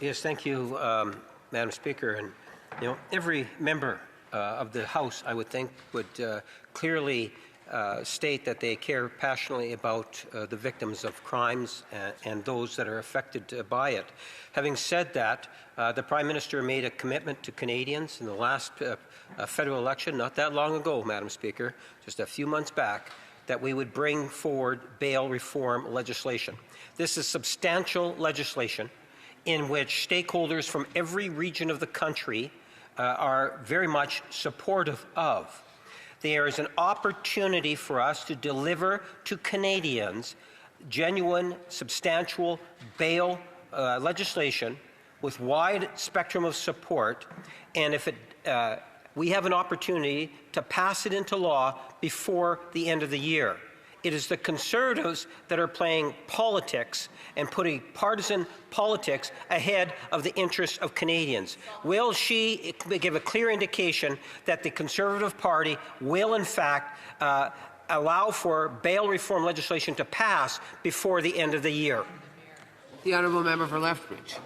Yes, thank you, Madam Speaker. And every member of the House, I would think, would clearly state that they care passionately about the victims of crimes and those that are affected by it. Having said that, the Prime Minister made a commitment to Canadians in the last federal election, not that long ago, Madam Speaker, just a few months back, that we would bring forward bail reform legislation. This is substantial legislation in which stakeholders from every region of the country are very much supportive of. There is an opportunity for us to deliver to Canadians genuine, substantial bail legislation with wide spectrum of support, and if we have an opportunity to pass it into law before the end of the year. It is the Conservatives that are playing politics and putting partisan politics ahead of the interests of Canadians. Will she give a clear indication that the Conservative Party will, in fact, allow for bail reform legislation to pass before the end of the year? The honourable member for Lethbridge.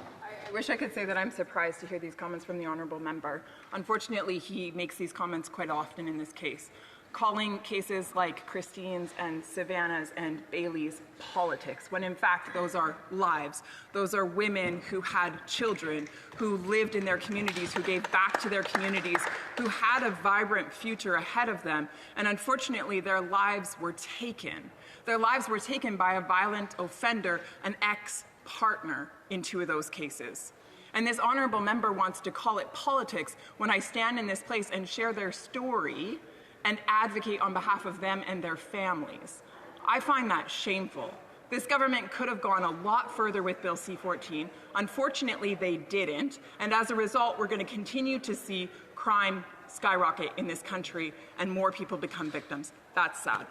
I wish I could say that I'm surprised to hear these comments from the honourable member. Unfortunately, he makes these comments quite often in this case, calling cases like Christine's and Savannah's and Bailey's politics, when in fact those are lives. Those are women who had children, who lived in their communities, who gave back to their communities, who had a vibrant future ahead of them, and unfortunately their lives were taken. Their lives were taken by a violent offender, an ex-partner in two of those cases. And this honourable member wants to call it politics when I stand in this place and share their story and advocate on behalf of them and their families. I find that shameful. This government could have gone a lot further with Bill C-14. Unfortunately, they didn't, and as a result, we're going to continue to see crime skyrocket in this country and more people become victims. That's sad.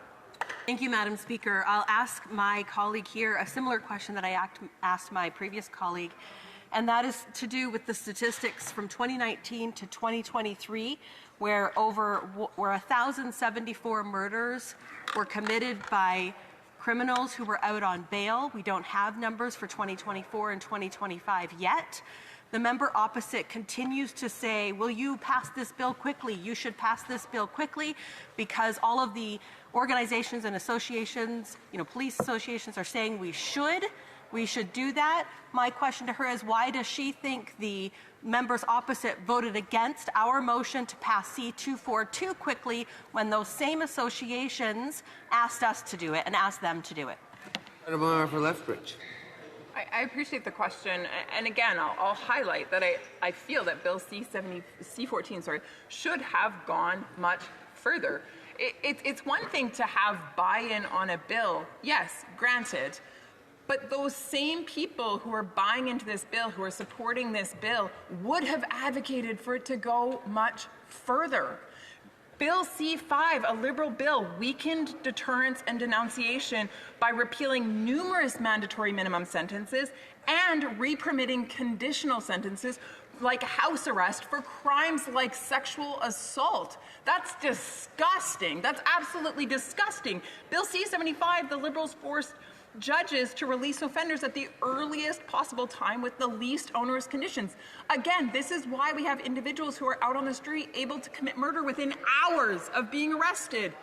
Thank you, Madam Speaker. I'll ask my colleague here a similar question that I asked my previous colleague, and that is to do with the statistics from 2019 to 2023, where 1,074 murders were committed by criminals who were out on bail. We don't have numbers for 2024 and 2025 yet. The member opposite continues to say, will you pass this bill quickly? You should pass this bill quickly, because all of the organizations and associations, police associations are saying we should do that. My question to her is, why does she think the members opposite voted against our motion to pass C-242 quickly when those same associations asked us to do it and asked them to do it? Honourable member for Lethbridge. I appreciate the question, and again, I'll highlight that I feel that Bill C-14 should have gone much further. It's one thing to have buy-in on a bill, yes, granted, but those same people who are buying into this bill, who are supporting this bill, would have advocated for it to go much further. Bill C-5, a Liberal bill, weakened deterrence and denunciation by repealing numerous mandatory minimum sentences and re-permitting conditional sentences like house arrest for crimes like sexual assault. That's disgusting. That's absolutely disgusting. Bill C-75, the Liberals forced judges to release offenders at the earliest possible time with the least onerous conditions. Again, this is why we have individuals who are out on the street able to commit murder within hours of being arrested.